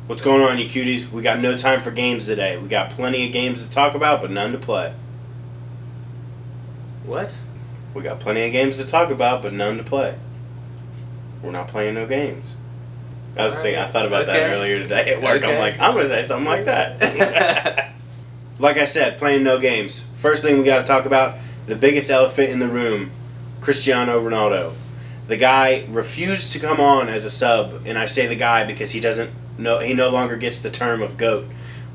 What's going on, you cuties? We got no time for games today. We got plenty of games to talk about, but none to play. What? We got plenty of games to talk about, but none to play. We're not playing no games. I thought about that earlier today at work. Okay. I'm like, I'm going to say something like that. Like I said, playing no games. First thing we got to talk about, the biggest elephant in the room, Cristiano Ronaldo. The guy refused to come on as a sub, and I say the guy because he no longer gets the term of GOAT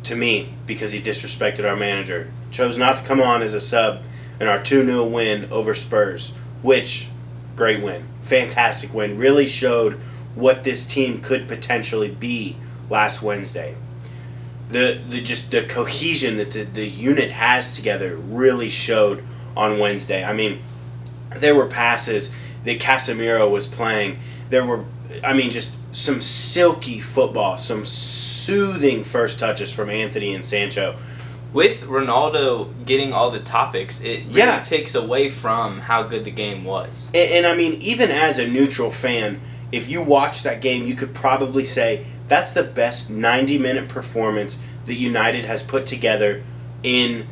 to me because he disrespected our manager. Chose not to come on as a sub in our 2-0 win over Spurs, which, great win. Fantastic win. Really showed what this team could potentially be last Wednesday. The cohesion that the unit has together really showed on Wednesday. I mean, there were passes that Casemiro was playing. There were, just some silky football, some soothing first touches from Anthony and Sancho. With Ronaldo getting all the topics, it really takes away from how good the game was. And even as a neutral fan, if you watch that game, you could probably say that's the best 90-minute performance that United has put together in,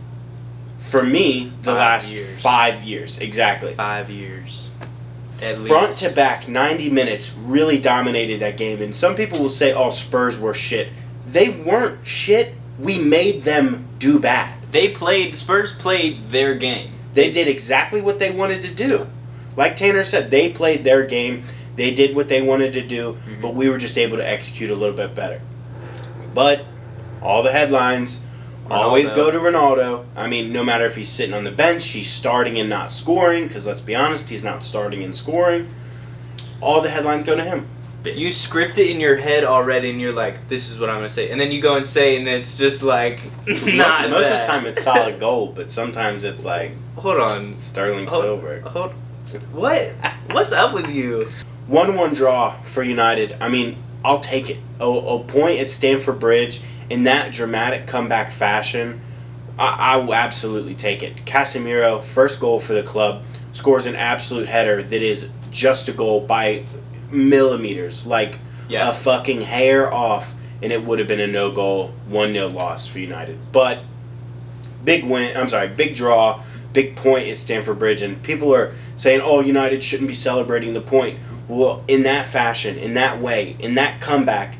for me, the last 5 years. Exactly. 5 years. At least. Front to back, 90 minutes really dominated that game. And some people will say, oh, Spurs were shit. They weren't shit. We made them do bad. Spurs played their game. They did exactly what they wanted to do. Like Tanner said, they played their game. They did what they wanted to do, but we were just able to execute a little bit better. But all the headlines always go to Ronaldo. No matter if he's sitting on the bench, he's starting and not scoring, because let's be honest, he's not starting and scoring. All the headlines go to him. You script it in your head already, and you're like, this is what I'm going to say. And then you go and say, and it's just like, most of the time it's solid gold, but sometimes it's like, hold on, Sterling Silver. What? What's up with you? 1-1 draw for United. I'll take it. A point at Stamford Bridge in that dramatic comeback fashion, I will absolutely take it. Casemiro, first goal for the club, scores an absolute header that is just a goal by millimeters, like a fucking hair off, and it would have been a no-goal, 1-0 loss for United. But big draw, big point at Stamford Bridge, and people are saying, oh, United shouldn't be celebrating the point. Well, in that fashion, in that way, in that comeback,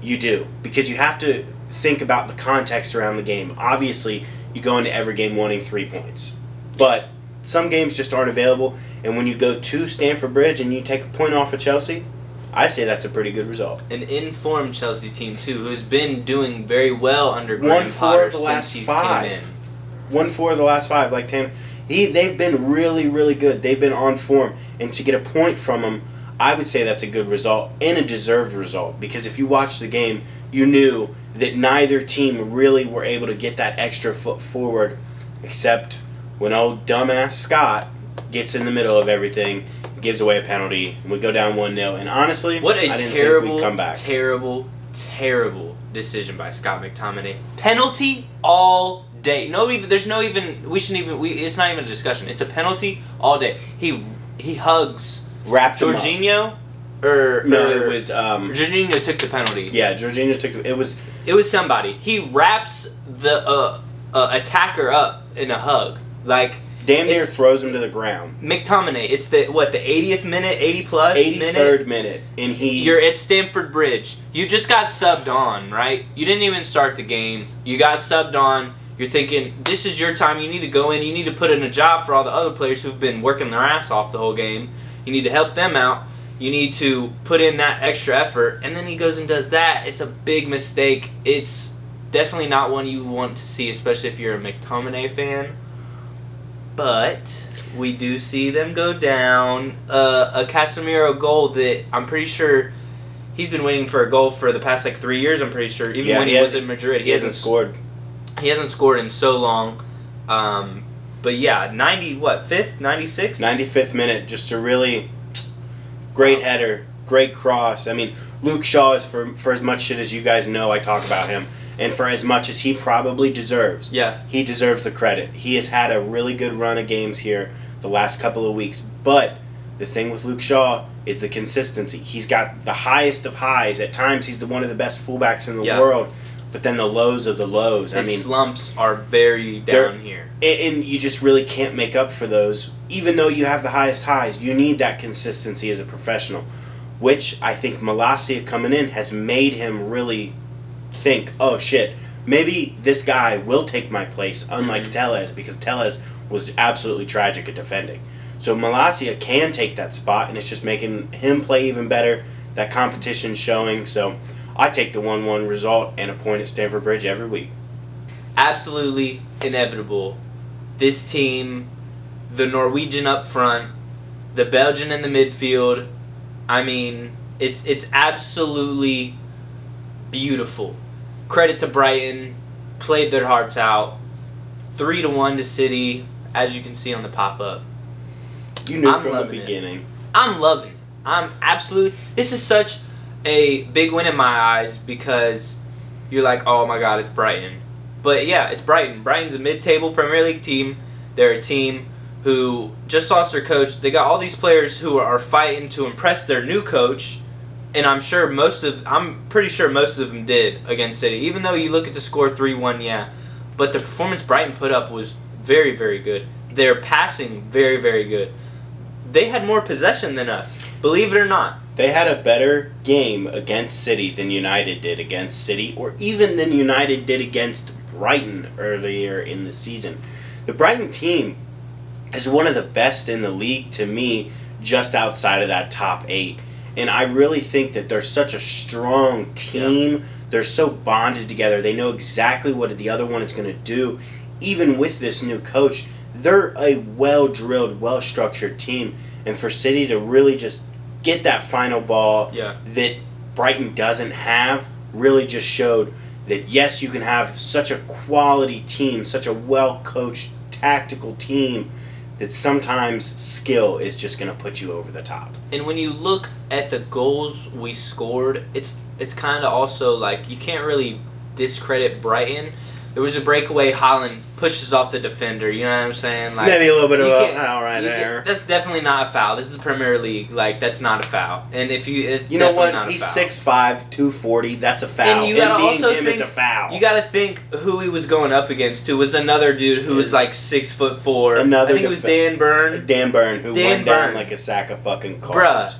you do. Because you have to think about the context around the game. Obviously, you go into every game wanting 3 points. But some games just aren't available, and when you go to Stamford Bridge and you take a point off of Chelsea, I say that's a pretty good result. An informed Chelsea team, too, who's been doing very well under Graham Potter since he's came in. 1-4 of the last 5, like Tanner. They've been really, really good. They've been on form. And to get a point from them, I would say that's a good result and a deserved result. Because if you watch the game, you knew that neither team really were able to get that extra foot forward, except when old dumbass Scott gets in the middle of everything, gives away a penalty, and we go down 1-0. And honestly, what a I didn't think we'd come back. terrible decision by Scott McTominay. Penalty all day. It's not even a discussion. It's a penalty all day. He hugs Jorginho, it was Jorginho took the penalty. Yeah, Jorginho took it was somebody. He wraps the attacker up in a hug, like damn near throws him to the ground. McTominay, it's the 80th minute, 83rd minute, and you're at Stamford Bridge. You just got subbed on, right? You didn't even start the game. You got subbed on. You're thinking, this is your time. You need to go in. You need to put in a job for all the other players who've been working their ass off the whole game. You need to help them out. You need to put in that extra effort. And then he goes and does that. It's a big mistake. It's definitely not one you want to see, especially if you're a McTominay fan. But we do see them go down. A Casemiro goal that I'm pretty sure he's been waiting for a goal for the past 3 years, I'm pretty sure. Even when he was in Madrid. He hasn't scored. He hasn't scored in so long. But yeah, 95th, 96th? 95th minute, just a really great header, great cross. Luke Shaw is, for as much shit as you guys know, I talk about him, and for as much as he probably deserves, he deserves the credit. He has had a really good run of games here the last couple of weeks, but the thing with Luke Shaw is the consistency. He's got the highest of highs. At times, he's one of the best fullbacks in the world. But then the lows of the lows. His slumps are very down here. And you just really can't make up for those. Even though you have the highest highs, you need that consistency as a professional. Which I think Malacia coming in has made him really think, oh shit, maybe this guy will take my place, unlike Tellez, because Tellez was absolutely tragic at defending. So Malacia can take that spot, and it's just making him play even better. That competition showing. So I take the 1-1 result and a point at Stamford Bridge every week. Absolutely inevitable. This team, the Norwegian up front, the Belgian in the midfield, I mean, it's absolutely beautiful. Credit to Brighton, played their hearts out. 3-1 to City, as you can see on the pop-up. You knew from the beginning. I'm loving it. I'm absolutely... This is such a big win in my eyes because you're like, oh my god, it's Brighton. But yeah, it's Brighton. Brighton's a mid-table Premier League team. They're a team who just lost their coach. They got all these players who are fighting to impress their new coach, and I'm pretty sure most of them did against City. Even though you look at the score 3-1, yeah. But the performance Brighton put up was very, very good. Their passing, very, very good. They had more possession than us, believe it or not. They had a better game against City than United did against City, or even than United did against Brighton earlier in the season. The Brighton team is one of the best in the league to me, just outside of that top 8. And I really think that they're such a strong team. Yeah. They're so bonded together. They know exactly what the other one is going to do. Even with this new coach, they're a well-drilled, well-structured team. And for City to really just get that final ball that Brighton doesn't have really just showed that, yes, you can have such a quality team, such a well-coached, tactical team, that sometimes skill is just going to put you over the top. And when you look at the goals we scored, it's kind of also like you can't really discredit Brighton. There was a breakaway, Haaland pushes off the defender, you know what I'm saying? Like, maybe a little bit of a foul right there. That's definitely not a foul. This is the Premier League. Like, that's not a foul. And if it's you know what? He's 6'5", 240. That's a foul. And you gotta also think is a foul. You gotta think who he was going up against. Who was another dude who was like 6'4". I think it was Dan Burn. Dan Burn, who went down like a sack of fucking cards. Bruh,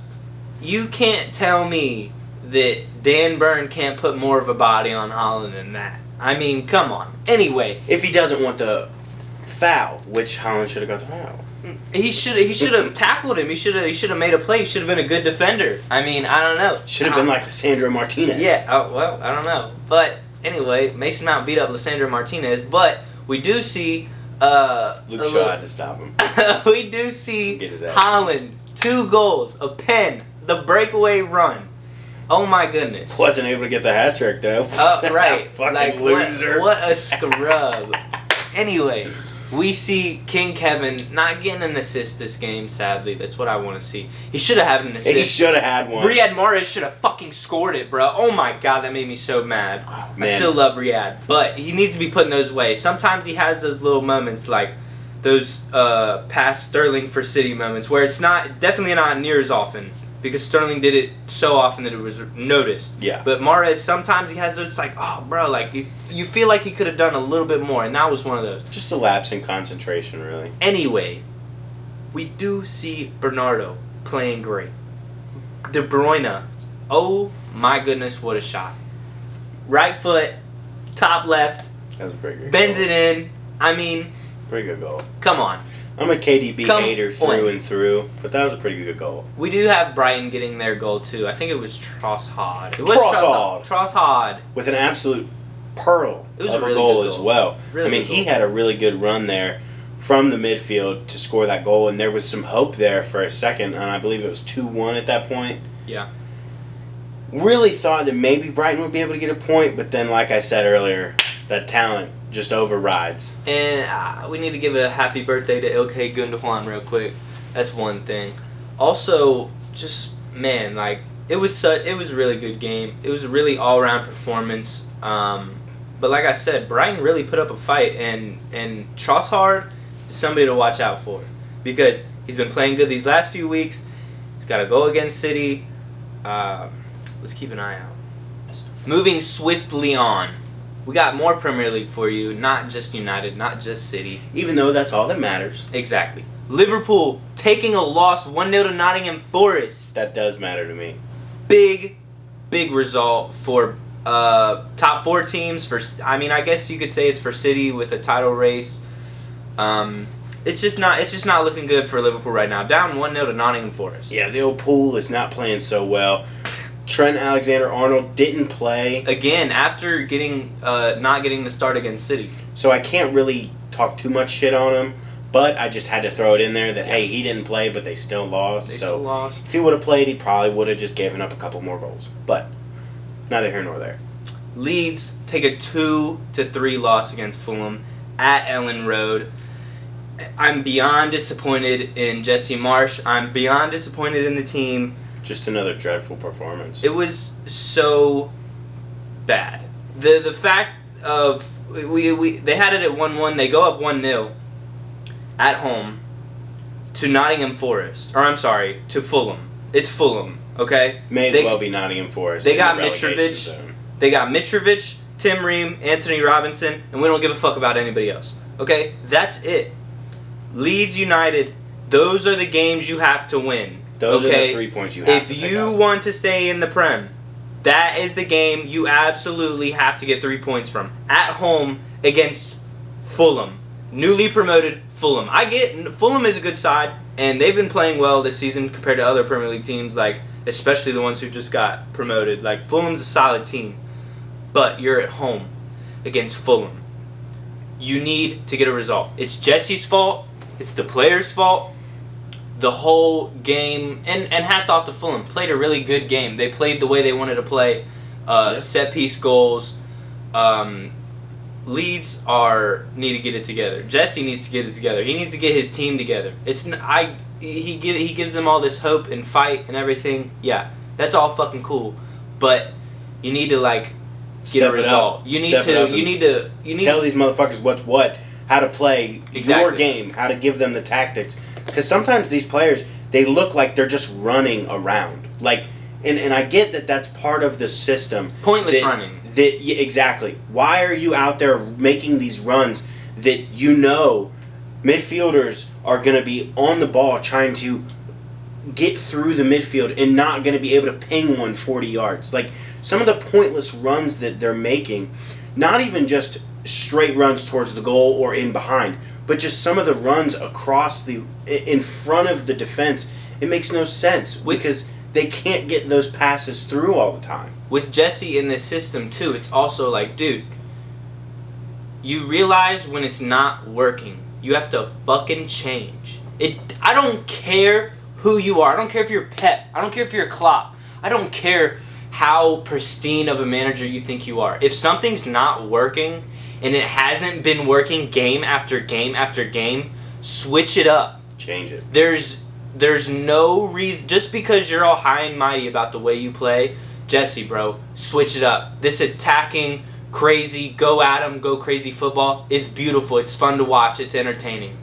you can't tell me that Dan Burn can't put more of a body on Haaland than that. I mean, come on. Anyway, if he doesn't want the foul, which Haaland should have got the foul. He should have tackled him. He should have made a play. He should have been a good defender. I mean, I don't know. Should have been like Lisandro Martinez. Yeah. Well, I don't know. But anyway, Mason Mount beat up Lisandro Martinez. But we do see Luke Shaw had to stop him. We do see Haaland 2 goals, a pen, the breakaway run. Oh my goodness. Wasn't able to get the hat trick though. Right. Fucking like, loser. What a scrub. Anyway, we see King Kevin not getting an assist this game, sadly. That's what I want to see. He should have had an assist. He should have had one. Riyad Mahrez should have fucking scored it, bro. Oh my god, that made me so mad. Oh, I still love Riyad, but he needs to be putting those away. Sometimes he has those little moments like those past Sterling for City moments where it's definitely not near as often. Because Sterling did it so often that it was noticed. Yeah. But Mahrez, sometimes he has those like, oh, bro, like you feel like he could have done a little bit more, and that was one of those. Just a lapse in concentration, really. Anyway, we do see Bernardo playing great. De Bruyne, oh my goodness, what a shot. Right foot, top left. That was a pretty good bends goal. It in. I mean. Pretty good goal. Come on. I'm a KDB hater through and through, but that was a pretty good goal. We do have Brighton getting their goal, too. I think it was Trossard. Trossard. With an absolute pearl of a goal as well. Really I mean, he had a really good run there from the midfield to score that goal, and there was some hope there for a second, and I believe it was 2-1 at that point. Yeah. Really thought that maybe Brighton would be able to get a point, but then, like I said earlier, that talent just overrides. And we need to give a happy birthday to Ilkay Gundogan real quick. That's one thing. Also, just man, like it was a really good game. It was a really all-around performance. But like I said, Brighton really put up a fight, and Trossard is somebody to watch out for because He's been playing good these last few weeks. He's got to go against City. Let's keep an eye out. Moving swiftly on. We got more Premier League for you, not just United, not just City. Even though that's all that matters. Exactly. Liverpool taking a loss 1-0 to Nottingham Forest. That does matter to me. Big result for top 4 teams. I guess you could say it's for City with a title race. It's just not looking good for Liverpool right now. Down 1-0 to Nottingham Forest. Yeah, the old Pool is not playing so well. Trent Alexander-Arnold didn't play again after not getting the start against City. So I can't really talk too much shit on him, but I just had to throw it in there that hey, he didn't play, but they still lost. Still lost. If he would have played, he probably would have just given up a couple more goals. But neither here nor there. Leeds take a 2-3 loss against Fulham at Ellen Road. I'm beyond disappointed in Jesse Marsch. I'm beyond disappointed in the team. Just another dreadful performance. It was so bad. The fact of they had it at 1-1. They go up 1-0 at home to Nottingham Forest. Or I'm sorry, to Fulham. It's Fulham, okay? May as well be Nottingham Forest. They got Mitrovic. They got Mitrovic, Tim Ream, Anthony Robinson, and we don't give a fuck about anybody else. Okay? That's it. Leeds United, those are the games you have to win. Those are the 3 points you have to pick up. If you want to stay in the Prem, that is the game you absolutely have to get 3 points from. At home against Fulham. Newly promoted Fulham. I get Fulham is a good side, and they've been playing well this season compared to other Premier League teams, like especially the ones who just got promoted. Like Fulham's a solid team, but you're at home against Fulham. You need to get a result. It's Jesse's fault. It's the players' fault. The whole game, and hats off to Fulham, played a really good game. They played the way they wanted to play, set-piece goals. Leeds need to get it together. Jesse needs to get it together. He needs to get his team together. He gives them all this hope and fight and everything. Yeah, that's all fucking cool, but you need to get a result. You need to tell these motherfuckers what's what, how to play your Exactly. game, how to give them the tactics. Because sometimes these players, they look like they're just running around. And I get that that's part of the system. Pointless running. Yeah, exactly. Why are you out there making these runs that you know midfielders are going to be on the ball trying to get through the midfield and not going to be able to ping one 40 yards? Like, some of the pointless runs that they're making, not even just straight runs towards the goal or in behind, but just some of the runs across in front of the defense, it makes no sense because they can't get those passes through all the time. With Jesse in this system too, it's also like, dude, you realize when it's not working, you have to fucking change. I don't care who you are. I don't care if you're Pep. I don't care if you're Klopp. I don't care how pristine of a manager you think you are. If something's not working, and it hasn't been working game after game after game, switch it up. Change it. There's no reason, just because you're all high and mighty about the way you play, Jesse, bro, switch it up. This attacking, crazy, go at 'em, go crazy football is beautiful. It's fun to watch. It's entertaining.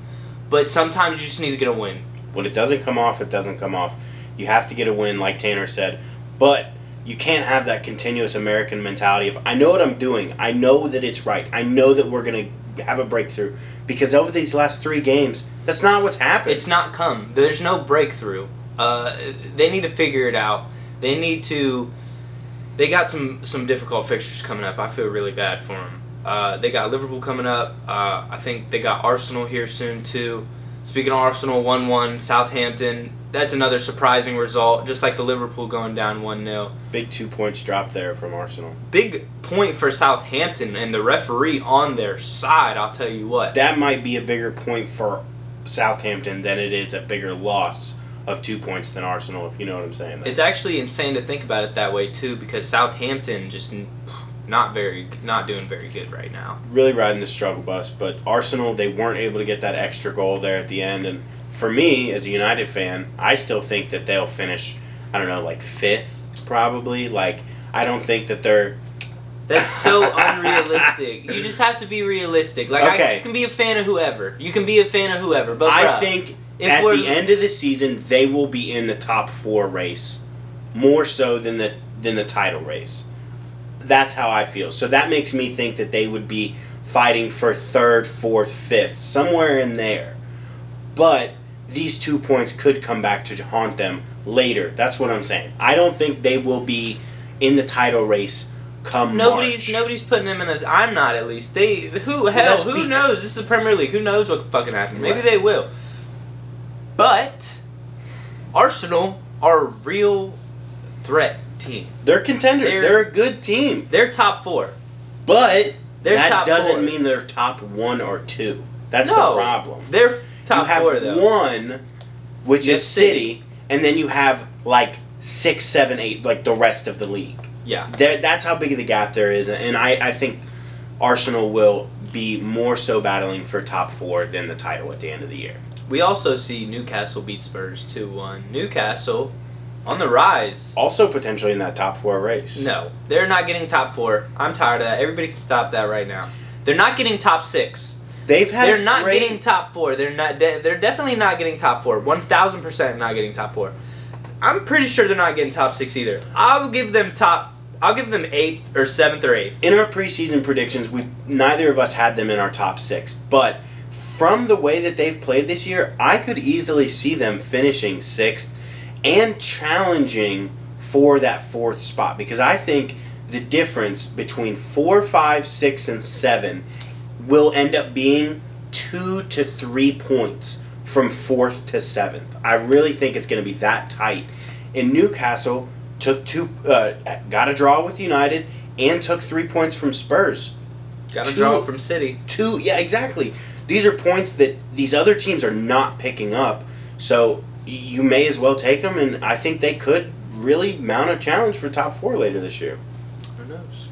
But sometimes you just need to get a win. When it doesn't come off, it doesn't come off. You have to get a win, like Tanner said. But you can't have that continuous American mentality of, I know what I'm doing. I know that it's right. I know that we're going to have a breakthrough. Because over these last 3 games, that's not what's happened. It's not come. There's no breakthrough. They need to figure it out. They got some difficult fixtures coming up. I feel really bad for them. They got Liverpool coming up. I think they got Arsenal here soon too. Speaking of Arsenal, 1-1, Southampton. That's another surprising result, just like the Liverpool going down 1-0. Big 2 points drop there from Arsenal. Big point for Southampton and the referee on their side, I'll tell you what. That might be a bigger point for Southampton than it is a bigger loss of 2 points than Arsenal, if you know what I'm saying. It's actually insane to think about it that way too, because Southampton just not doing very good right now. Really riding the struggle bus, but Arsenal, they weren't able to get that extra goal there at the end, and for me, as a United fan, I still think that they'll finish, I don't know, 5th, probably. I don't think that they're... That's so unrealistic. You just have to be realistic. Okay. You can be a fan of whoever. But I think At the end of the season, they will be in the top 4 race, more so than the title race. That's how I feel. So that makes me think that they would be fighting for 3rd, 4th, 5th, somewhere in there. But these 2 points could come back to haunt them later. That's what I'm saying. I don't think they will be in the title race come March. Nobody's putting them in a... I'm not, at least. Who knows? This is the Premier League. Who knows what fucking happened? Maybe they will. But Arsenal are a real threat team. They're contenders. They're a good team. They're top 4. But they're that doesn't 4. mean they're top 1 or 2. That's the problem. They're top 4, though. You have 1, which is City, and then you have, 6, 7, 8, the rest of the league. Yeah. That's how big of the gap there is, and I think Arsenal will be more so battling for top 4 than the title at the end of the year. We also see Newcastle beat Spurs 2-1. Newcastle on the rise. Also potentially in that top 4 race. No, they're not getting top 4. I'm tired of that. Everybody can stop that right now. They're not getting top 6. They're not getting top 4. They're not. They're definitely not getting top 4. 1,000% not getting top 4. I'm pretty sure they're not getting top 6 either. I'll give them 8th or 7th or 8th. In our preseason predictions, neither of us had them in our top 6, but from the way that they've played this year, I could easily see them finishing 6th and challenging for that 4th spot, because I think the difference between 4, 5, 6, and 7 will end up being 2 to 3 points from 4th to 7th. I really think it's going to be that tight. And Newcastle got a draw with United and took 3 points from Spurs. Got a draw from City. Yeah, exactly. These are points that these other teams are not picking up, so you may as well take them, and I think they could really mount a challenge for top 4 later this year. Who knows?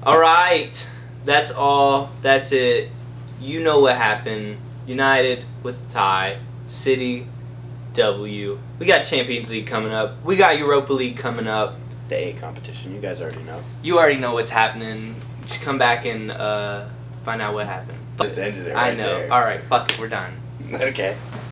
All right. That's all. That's it. You know what happened. United with a tie. City, W. We got Champions League coming up. We got Europa League coming up. The A competition. You guys already know. You already know what's happening. Just come back and find out what happened. Just ended it right there. I know. All right. Fuck it. We're done. Okay.